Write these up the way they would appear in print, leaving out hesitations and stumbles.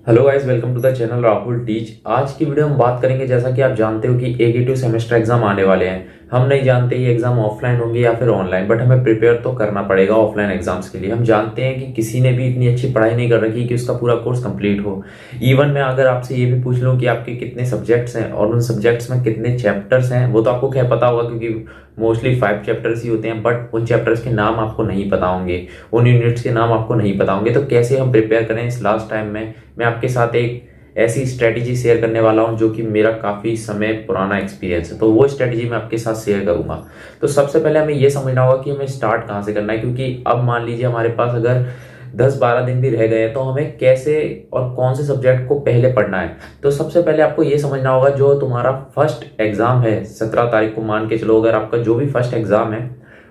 Hello guys, welcome to the channel Rahul teach. आज की video हम बात करेंगे, जैसा कि आप जानते हो कि AG2 सेमेस्टर एग्जाम आने वाले हैं। हम नहीं जानते ये एग्जाम ऑफलाइन होंगे या फिर ऑनलाइन, बट हमें प्रिपेयर तो करना पड़ेगा ऑफलाइन एग्जाम्स के लिए। हम जानते हैं कि किसी ने भी इतनी अच्छी पढ़ाई नहीं कर रखी कि उसका पूरा कोर्स कंप्लीट हो। इवन मैं अगर आपसे ये भी पूछ लूँ कि आपके कितने सब्जेक्ट्स हैं और उन सब्जेक्ट्स में कितने चैप्टर्स हैं, वो तो आपको क्या पता होगा, क्योंकि मोस्टली 5 चैप्टर्स ही होते हैं। बट उन चैप्टर्स के नाम आपको नहीं पता होंगे, उन यूनिट्स के नाम आपको नहीं पता होंगे। तो कैसे हम प्रिपेयर करें इस लास्ट टाइम में, मैं आपके साथ एक ऐसी स्ट्रेटेजी शेयर करने वाला हूं जो कि मेरा काफ़ी समय पुराना एक्सपीरियंस है। तो वो स्ट्रेटेजी मैं आपके साथ शेयर करूंगा। तो सबसे पहले हमें ये समझना होगा कि हमें स्टार्ट कहाँ से करना है, क्योंकि अब मान लीजिए हमारे पास अगर 10-12 दिन भी रह गए हैं, तो हमें कैसे और कौन से सब्जेक्ट को पहले पढ़ना है। तो सबसे पहले आपको ये समझना होगा, जो तुम्हारा फर्स्ट एग्जाम है 17 तारीख को, मान के चलो अगर आपका जो भी फर्स्ट एग्जाम है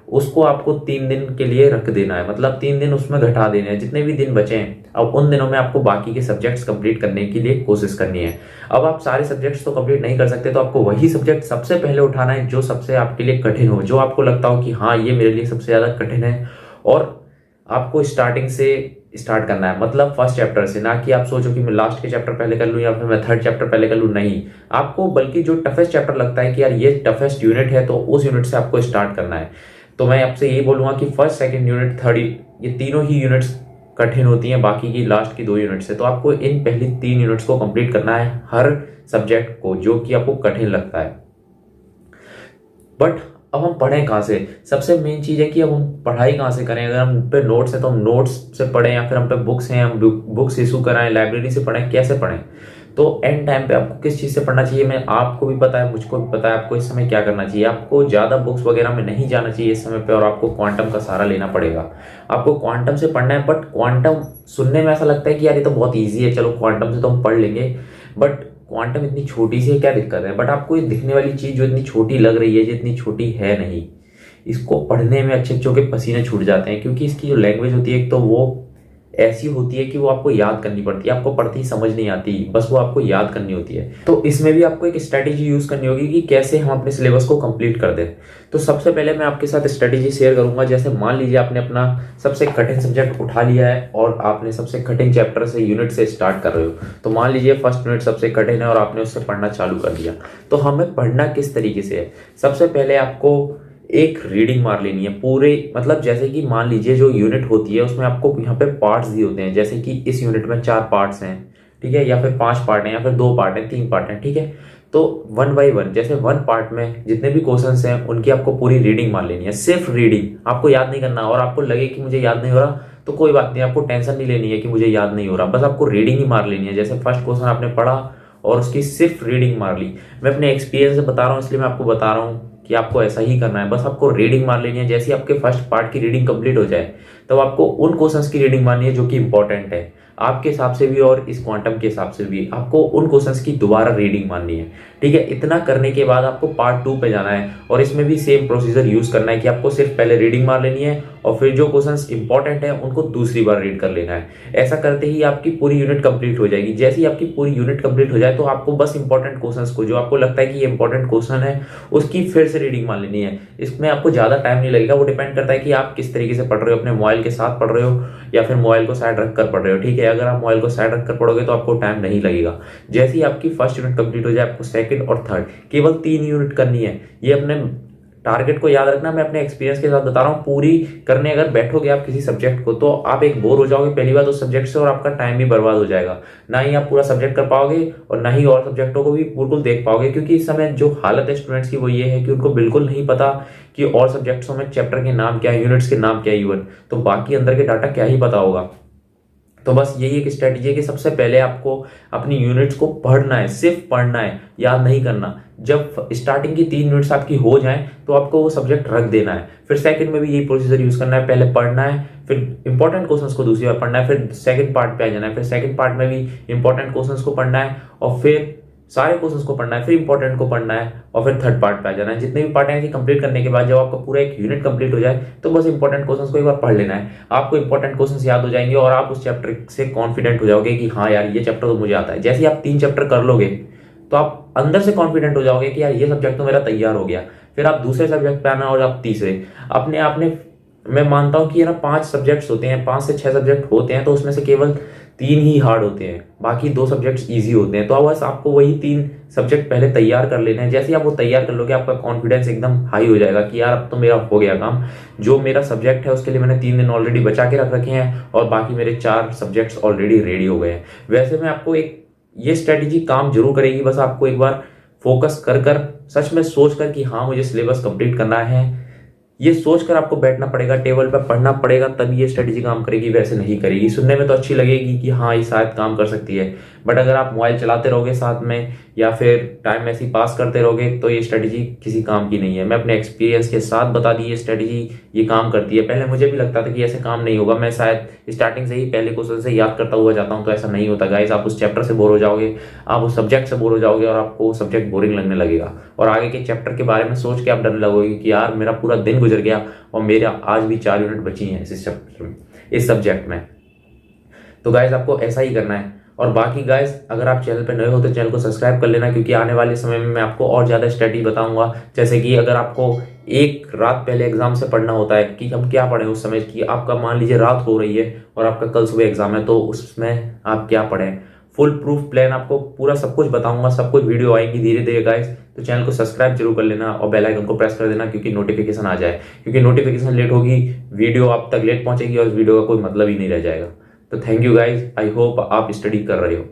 उसको आपको 3 दिन के लिए रख देना है। मतलब 3 दिन उसमें घटा देने हैं, जितने भी दिन बचे हैं। अब उन दिनों में आपको बाकी के सब्जेक्ट्स कंप्लीट करने के लिए कोशिश करनी है। अब आप सारे सब्जेक्ट्स तो कंप्लीट नहीं कर सकते, तो आपको वही सब्जेक्ट सबसे पहले उठाना है जो सबसे आपके लिए कठिन हो, जो आपको लगता हो कि हाँ ये मेरे लिए सबसे ज़्यादा कठिन है। और आपको स्टार्टिंग से स्टार्ट करना है, मतलब फर्स्ट चैप्टर से। ना कि आप सोचो कि मैं लास्ट के चैप्टर पहले कर लूँ या फिर मैं थर्ड चैप्टर पहले कर लूँ, नहीं। आपको बल्कि जो टफेस्ट चैप्टर लगता है कि यार ये टफेस्ट यूनिट है, तो उस यूनिट से आपको स्टार्ट करना है। तो मैं आपसे यही बोलूंगा कि फर्स्ट, सेकंड यूनिट, थर्ड, ये तीनों ही यूनिट्स कठिन होती हैं बाकी की लास्ट की 2 यूनिट से। तो आपको इन पहली 3 यूनिट्स को कंप्लीट करना है, हर सब्जेक्ट को जो कि आपको कठिन लगता है। बट अब हम पढ़ें कहाँ से? सबसे मेन चीज़ है कि अब हम पढ़ाई कहाँ से करें। अगर हम पे नोट्स है तो हम नोट्स से पढ़ें, या फिर हम पे बुक्स हैं, हम बुक्स इशू कराएं, लाइब्रेरी से पढ़ें, कैसे पढ़ें। तो एंड टाइम पे आपको किस चीज़ से पढ़ना चाहिए, मैं आपको भी पता है, मुझको भी पता है आपको इस समय क्या करना चाहिए। आपको ज़्यादा बुक्स वगैरह में नहीं जाना चाहिए इस समय पे, और आपको क्वांटम का सहारा लेना पड़ेगा। आपको क्वांटम से पढ़ना है, बट क्वांटम सुनने में ऐसा लगता है कि यार ये तो बहुत ईजी है, चलो क्वांटम से तो हम पढ़ लेंगे। बट क्वांटम इतनी छोटी सी है, क्या दिक्कत है। बट आपको ये दिखने वाली चीज जो इतनी छोटी लग रही है, जो इतनी छोटी है नहीं, इसको पढ़ने में अच्छे अच्छे के पसीने छूट जाते हैं। क्योंकि इसकी जो लैंग्वेज होती है, एक तो वो ऐसी होती है कि वो आपको याद करनी पड़ती है। आपको पढ़ते ही समझ नहीं आती, बस वो आपको याद करनी होती है। तो इसमें भी आपको एक स्ट्रेटेजी यूज करनी होगी कि कैसे हम अपने सिलेबस को कंप्लीट कर दें। तो सबसे पहले मैं आपके साथ स्ट्रेटेजी शेयर करूंगा। जैसे मान लीजिए आपने अपना सबसे कठिन सब्जेक्ट उठा लिया है और आपने सबसे कठिन चैप्टर से, यूनिट से स्टार्ट कर रहे हो। तो मान लीजिए फर्स्ट यूनिट सबसे कठिन है और आपने उससे पढ़ना चालू कर दिया। तो हमें पढ़ना किस तरीके से है? सबसे पहले आपको एक रीडिंग मार लेनी है पूरे, मतलब जैसे कि मान लीजिए जो यूनिट होती है उसमें आपको यहाँ पे पार्ट्स दिए होते हैं। जैसे कि इस यूनिट में 4 पार्ट्स हैं, ठीक है, या फिर 5 पार्ट हैं, या फिर 2 पार्ट हैं, 3 पार्ट हैं, ठीक है। तो 1 बाई 1, जैसे 1 पार्ट में जितने भी क्वेश्चंस हैं उनकी आपको पूरी रीडिंग मार लेनी है। सिर्फ रीडिंग, आपको याद नहीं करना। और आपको लगे कि मुझे याद नहीं हो रहा तो कोई बात नहीं, आपको टेंशन नहीं लेनी है कि मुझे याद नहीं हो रहा, बस आपको रीडिंग ही मार लेनी है। जैसे फर्स्ट क्वेश्चन आपने पढ़ा और उसकी सिर्फ रीडिंग मार ली। मैं अपने एक्सपीरियंस से बता रहा हूँ, इसलिए मैं आपको बता रहा हूँ कि आपको ऐसा ही करना है। बस आपको रीडिंग मार लेनी है। जैसे ही आपके फर्स्ट पार्ट की रीडिंग कंप्लीट हो जाए, तब आपको उन क्वेश्चंस की रीडिंग मारनी है जो कि इंपॉर्टेंट है आपके हिसाब से भी और इस क्वांटम के हिसाब से भी। आपको उन क्वेश्चंस की दोबारा रीडिंग मारनी है, ठीक है। इतना करने के बाद आपको पार्ट 2 पे जाना है, और इसमें भी सेम प्रोसीजर यूज करना है कि आपको सिर्फ पहले रीडिंग मार लेनी है और फिर जो क्वेश्चंस इंपॉर्टेंट है उनको दूसरी बार रीड कर लेना है। ऐसा करते ही आपकी पूरी यूनिट कंप्लीट हो जाएगी। जैसे ही आपकी पूरी यूनिट कंप्लीट हो जाए, तो आपको बस इंपॉर्टेंट क्वेश्चंस को, जो आपको लगता है कि ये इंपॉर्टेंट क्वेश्चन है, उसकी फिर से रीडिंग मान लेनी है। इसमें आपको ज़्यादा टाइम नहीं लगेगा। वो डिपेंड करता है कि आप किस तरीके से पढ़ रहे हो, अपने मोबाइल के साथ पढ़ रहे हो या फिर मोबाइल को साइड रख कर पढ़ रहे हो, ठीक है। अगर आप मोबाइल को साइड रख कर पढ़ोगे तो आपको टाइम नहीं लगेगा। जैसे ही आपकी फर्स्ट यूनिट कंप्लीट हो जाए, आपको सेकंड और थर्ड केवल 3 यूनिट करनी है। ये अपने टारगेट को याद रखना। मैं अपने एक्सपीरियंस के साथ बता रहा हूँ। पूरी करने अगर बैठोगे आप किसी सब्जेक्ट को, तो आप एक बोर हो जाओगे पहली बात उस सब्जेक्ट से, और आपका टाइम भी बर्बाद हो जाएगा। ना ही आप पूरा सब्जेक्ट कर पाओगे और ना ही और सब्जेक्टों को भी बिल्कुल देख पाओगे। क्योंकि इस समय जो हालत है स्टूडेंट्स की, वो ये है कि उनको बिल्कुल नहीं पता कि और सब्जेक्ट्सों में चैप्टर के नाम क्या है, यूनिट्स के नाम क्या है, इवन तो बाकी अंदर के डाटा क्या ही पता होगा। तो बस यही एक स्ट्रेटेजी है कि सबसे पहले आपको अपनी यूनिट्स को पढ़ना है, सिर्फ पढ़ना है, याद नहीं करना। जब स्टार्टिंग की 3 यूनिट्स आपकी हो जाएं, तो आपको वो सब्जेक्ट रख देना है। फिर सेकंड में भी यही प्रोसीजर यूज करना है। पहले पढ़ना है, फिर इंपॉर्टेंट क्वेश्चंस को दूसरी बार पढ़ना है, फिर सेकंड पार्ट पे आ जाना है, फिर सेकंड पार्ट में भी इंपॉर्टेंट क्वेश्चंस को पढ़ना है, और फिर सारे क्वेश्चंस को पढ़ना है, फिर इंपॉर्टेंट को पढ़ना है, और फिर थर्ड पार्ट पे आ जाना है। जितने भी पार्ट हैं कंप्लीट करने के बाद जब आपका पूरा एक यूनिट कंप्लीट हो जाए, तो बस इंपॉर्टेंट क्वेश्चंस को एक बार पढ़ लेना है। आपको इंपॉर्टेंट क्वेश्चंस याद हो जाएंगे और आप उस चैप्टर से कॉन्फिडेंट हो जाओगे कि हाँ यार ये चैप्टर तो मुझे आता है। जैसे ही आप 3 चैप्टर कर लोगे, तो आप अंदर से कॉन्फिडेंट हो जाओगे कि यार ये सब्जेक्ट तो मेरा तैयार हो गया। फिर आप दूसरे सब्जेक्ट पे आना और आप तीसरे, अपने आपने मैं मानता हूं कि ये ना 5 सब्जेक्ट्स होते हैं, 5 से 6 सब्जेक्ट होते हैं, तो उसमें से केवल 3 ही हार्ड होते हैं, बाकी 2 सब्जेक्ट्स इजी होते हैं। तो बस आपको वही 3 सब्जेक्ट पहले तैयार कर लेने हैं। जैसे ही आप वो तैयार कर लोगे आपका कॉन्फिडेंस एकदम हाई हो जाएगा कि यार अब तो मेरा हो गया काम। जो मेरा सब्जेक्ट है उसके लिए मैंने 3 दिन ऑलरेडी बचा के रख रखे हैं और बाकी मेरे 4 सब्जेक्ट्स ऑलरेडी रेडी हो गए हैं। वैसे मैं आपको एक ये स्ट्रेटेजी काम जरूर करेगी, बस आपको एक बार फोकस कर कर सच में सोच कर कि हाँ मुझे सिलेबस कंप्लीट करना है, ये सोचकर आपको बैठना पड़ेगा, टेबल पर पढ़ना पड़ेगा, तब ये स्ट्रेटेजी काम करेगी, वैसे नहीं करेगी। सुनने में तो अच्छी लगेगी कि हाँ ये शायद काम कर सकती है, बट अगर आप मोबाइल चलाते रहोगे साथ में या फिर टाइम ऐसे ही पास करते रहोगे तो ये स्ट्रेटेजी किसी काम की नहीं है। मैं अपने एक्सपीरियंस के साथ बता दी ये स्ट्रेटेजी ये काम करती है। पहले मुझे भी लगता था कि ऐसे काम नहीं होगा, मैं शायद स्टार्टिंग से ही पहले क्वेश्चन से याद करता हुआ जाता हूँ, तो ऐसा नहीं होता गाइस। आप उस चैप्टर से बोर हो जाओगे, आप उस सब्जेक्ट से बोर हो जाओगे और आपको वो सब्जेक्ट बोरिंग लगने लगेगा और आगे के चैप्टर के बारे में सोच के आप डरने लगोगे कि यार मेरा पूरा दिन गुजर गया और मेरा आज भी 4 यूनिट बची हैं इस चैप्टर में, इस सब्जेक्ट में। तो गाइज आपको ऐसा ही करना है। और बाकी गाइज अगर आप चैनल पर नए हो तो चैनल को सब्सक्राइब कर लेना, क्योंकि आने वाले समय में मैं आपको और ज़्यादा स्ट्रेटजी बताऊंगा। जैसे कि अगर आपको एक रात पहले एग्जाम से पढ़ना होता है कि हम क्या पढ़ें उस समय, कि आपका मान लीजिए रात हो रही है और आपका कल सुबह एग्जाम है, तो उसमें आप क्या पढ़ें, फुल प्रूफ प्लान आपको पूरा सब कुछ बताऊंगा, सब कुछ वीडियो आएंगी धीरे धीरे गाइस। तो चैनल को सब्सक्राइब जरूर कर लेना और बेल आइकन को प्रेस कर देना, क्योंकि नोटिफिकेशन आ जाए, क्योंकि नोटिफिकेशन लेट होगी वीडियो आप तक लेट पहुंचेगी और इस वीडियो का कोई मतलब ही नहीं रह जाएगा। तो thank you guys, I hope आप स्टडी कर रहे हो।